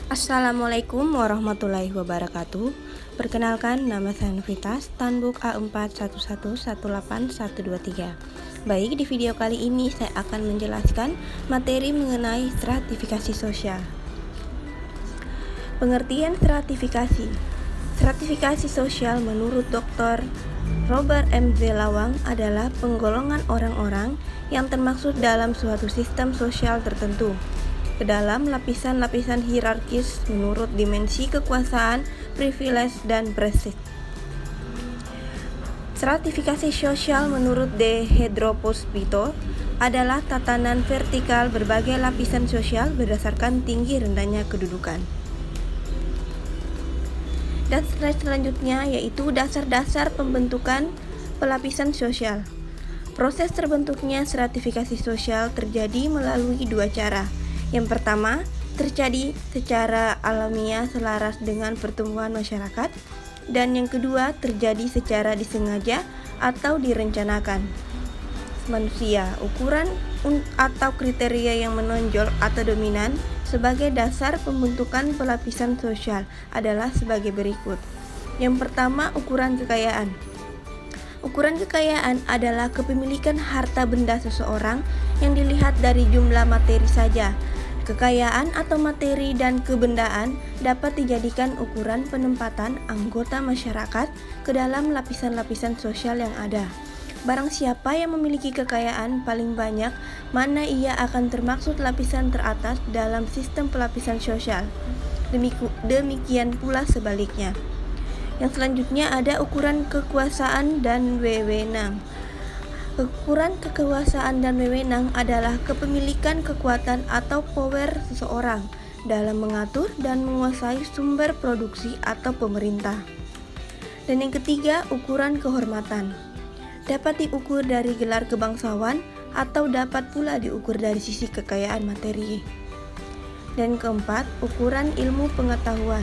Assalamualaikum warahmatullahi wabarakatuh. Perkenalkan, nama saya Novitas, Tanbuk A41118123. Baik, di video kali ini saya akan menjelaskan materi mengenai stratifikasi sosial. Pengertian stratifikasi. Stratifikasi sosial menurut Dr. Robert M. Z. Lawang adalah penggolongan orang-orang yang termaksud dalam suatu sistem sosial tertentu ke dalam lapisan-lapisan hierarkis menurut dimensi kekuasaan, privilege, dan prestis. Stratifikasi sosial menurut De Hedropospito adalah tatanan vertikal berbagai lapisan sosial berdasarkan tinggi rendahnya kedudukan. Dan slide selanjutnya yaitu dasar-dasar pembentukan pelapisan sosial. Proses terbentuknya stratifikasi sosial terjadi melalui dua cara. Yang pertama, terjadi secara alamiah selaras dengan pertumbuhan masyarakat, dan yang kedua, terjadi secara disengaja atau direncanakan. Manusia, ukuran atau kriteria yang menonjol atau dominan sebagai dasar pembentukan pelapisan sosial adalah sebagai berikut. Yang pertama, ukuran kekayaan. Ukuran kekayaan adalah kepemilikan harta benda seseorang yang dilihat dari jumlah materi saja. Kekayaan atau materi dan kebendaan dapat dijadikan ukuran penempatan anggota masyarakat ke dalam lapisan-lapisan sosial yang ada. Barang siapa yang memiliki kekayaan paling banyak, mana ia akan termaksud lapisan teratas dalam sistem pelapisan sosial. Demikian pula sebaliknya. Yang selanjutnya ada ukuran kekuasaan dan wewenang. Ukuran kekuasaan dan wewenang adalah kepemilikan kekuatan atau power seseorang dalam mengatur dan menguasai sumber produksi atau pemerintah. Dan yang ketiga, ukuran kehormatan. Dapat diukur dari gelar kebangsawan atau dapat pula diukur dari sisi kekayaan materi. Dan keempat, ukuran ilmu pengetahuan.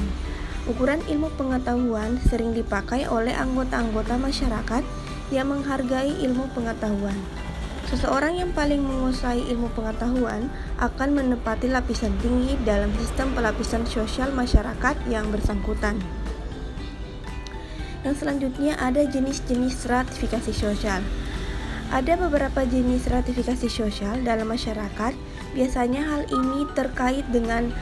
Ukuran ilmu pengetahuan sering dipakai oleh anggota-anggota masyarakat yang menghargai ilmu pengetahuan. Seseorang yang paling menguasai ilmu pengetahuan akan menempati lapisan tinggi dalam sistem pelapisan sosial masyarakat yang bersangkutan. Yang selanjutnya ada jenis-jenis stratifikasi sosial. Ada beberapa jenis stratifikasi sosial dalam masyarakat. Biasanya hal ini terkait dengan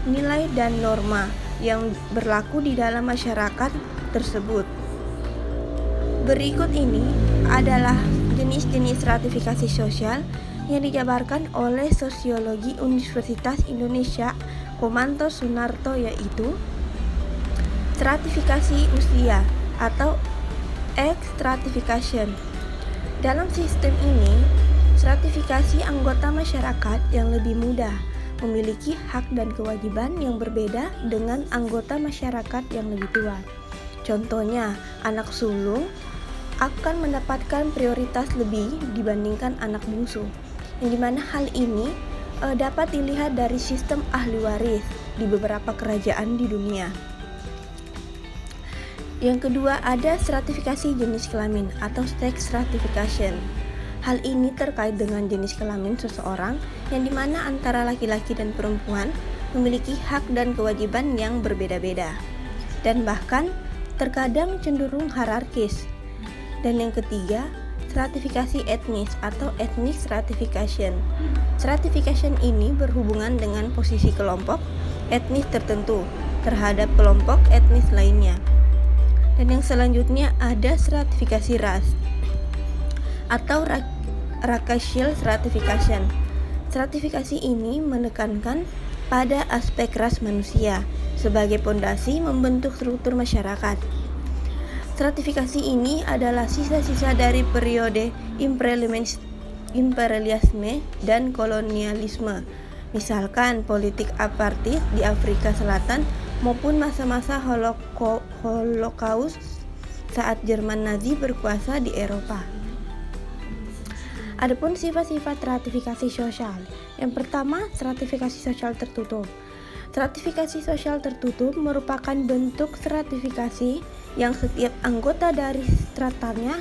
nilai dan norma yang berlaku di dalam masyarakat tersebut. Berikut ini adalah jenis-jenis stratifikasi sosial yang dijabarkan oleh Sosiologi Universitas Indonesia Komanto Sunarto, yaitu stratifikasi usia atau age stratification. Dalam sistem ini, stratifikasi anggota masyarakat yang lebih muda memiliki hak dan kewajiban yang berbeda dengan anggota masyarakat yang lebih tua. Contohnya, anak sulung akan mendapatkan prioritas lebih dibandingkan anak bungsu, yang dimana hal ini dapat dilihat dari sistem ahli waris di beberapa kerajaan di dunia. Yang kedua, ada stratifikasi jenis kelamin atau sex stratification. Hal ini terkait dengan jenis kelamin seseorang yang dimana antara laki-laki dan perempuan memiliki hak dan kewajiban yang berbeda-beda, dan bahkan terkadang cenderung hierarkis. Dan yang ketiga, stratifikasi etnis atau ethnic stratification. Stratification ini berhubungan dengan posisi kelompok etnis tertentu terhadap kelompok etnis lainnya. Dan yang selanjutnya ada stratifikasi ras atau racial stratification. Stratifikasi ini menekankan pada aspek ras manusia sebagai pondasi membentuk struktur masyarakat. Stratifikasi ini adalah sisa-sisa dari periode imperialisme dan kolonialisme, misalkan politik apartheid di Afrika Selatan maupun masa-masa Holocaust saat Jerman Nazi berkuasa di Eropa. Adapun sifat-sifat stratifikasi sosial. Yang pertama, stratifikasi sosial tertutup. Stratifikasi sosial tertutup merupakan bentuk stratifikasi yang setiap anggota dari stratanya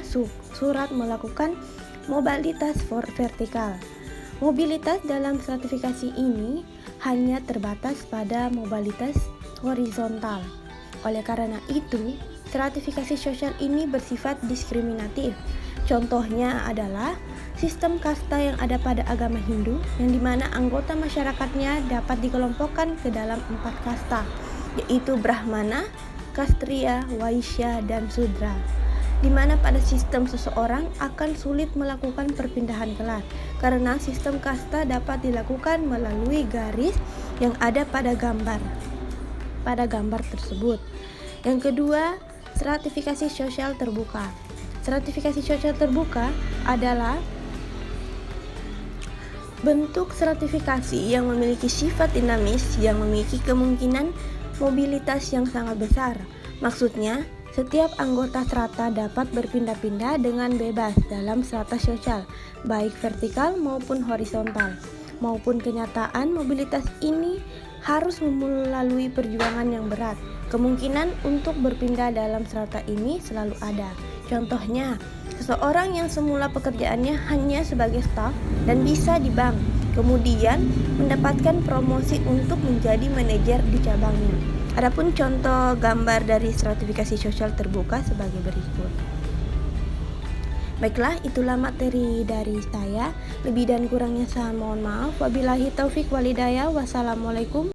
surat melakukan mobilitas vertikal. Mobilitas dalam stratifikasi ini hanya terbatas pada mobilitas horizontal. Oleh karena itu, stratifikasi sosial ini bersifat diskriminatif. Contohnya adalah sistem kasta yang ada pada agama Hindu, yang dimana anggota masyarakatnya dapat dikelompokkan ke dalam 4 kasta, yaitu Brahmana, Kshatriya, Vaishya, dan Sudra, di mana pada sistem seseorang akan sulit melakukan perpindahan kelas karena sistem kasta dapat dilakukan melalui garis yang ada pada gambar tersebut. Yang kedua, stratifikasi sosial terbuka. Stratifikasi sosial terbuka adalah bentuk stratifikasi yang memiliki sifat dinamis yang memiliki kemungkinan mobilitas yang sangat besar. Maksudnya, setiap anggota strata dapat berpindah-pindah dengan bebas dalam strata sosial, baik vertikal maupun horizontal. Maupun kenyataan, mobilitas ini harus melalui perjuangan yang berat. Kemungkinan untuk berpindah dalam strata ini selalu ada. Contohnya, seseorang yang semula pekerjaannya hanya sebagai staf dan bisa di bank, kemudian mendapatkan promosi untuk menjadi manajer di cabangnya. Adapun contoh gambar dari stratifikasi sosial terbuka sebagai berikut. Baiklah, itulah materi dari saya. Lebih dan kurangnya saya mohon maaf. Wabillahi taufik walhidayah. Wassalamualaikum